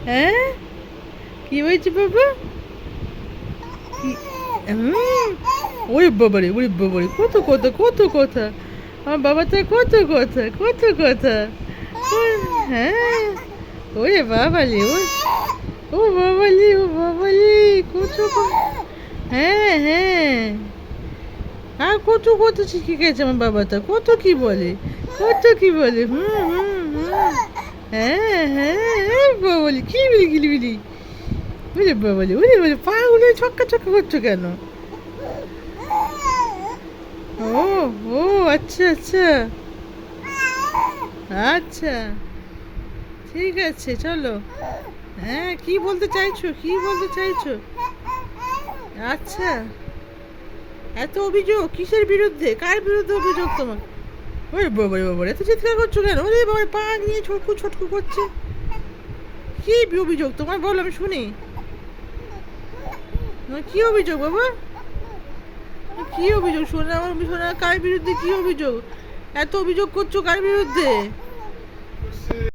হ্যাঁ, কি হয়েছে বাবা? ওরে বাবারে, ওরে বাবারে, কত কথা, কত কথা। আমার বাবা তো কত কথা, কত কথা। হ্যাঁ, ওরে বাবালে, ও বাবালে, ও বাবালে, কত হ্যাঁ হ্যাঁ, আর কত কথা শিখে গেছে আমার বাবা, তো কত কি বলে, কত কি বলে। হুম হুম হুম, হ্যাঁ হ্যাঁ, বাবালে কিলিবিলি কিলিবিলি। ওরে বাবালে, ওরে ওরে, পা গুলো ছক্কা ছক্কা করছো কেন? ও, ও, আচ্ছা আচ্ছা, আচ্ছা, ঠিক আছে, চলো। হ্যাঁ, কি বলতে চাইছো, কি বলতে চাইছো? আচ্ছা, এত অভিযোগ কিসের বিরুদ্ধে, কার বিরুদ্ধে অভিযোগ তোমার? ওরে বাবারে বাবারে, এত চিৎকার করছো কেন? ওরে বাবারে, পা নিয়ে ছটকু ছটকু করছে। কি অভিযোগ তোমার, বলো আমি শুনি। কি অভিযোগ বাবা? কি অভিযোগ শোনা, আমার শোনা, কার বিরুদ্ধে কি অভিযোগ? এত অভিযোগ করছো কার বিরুদ্ধে?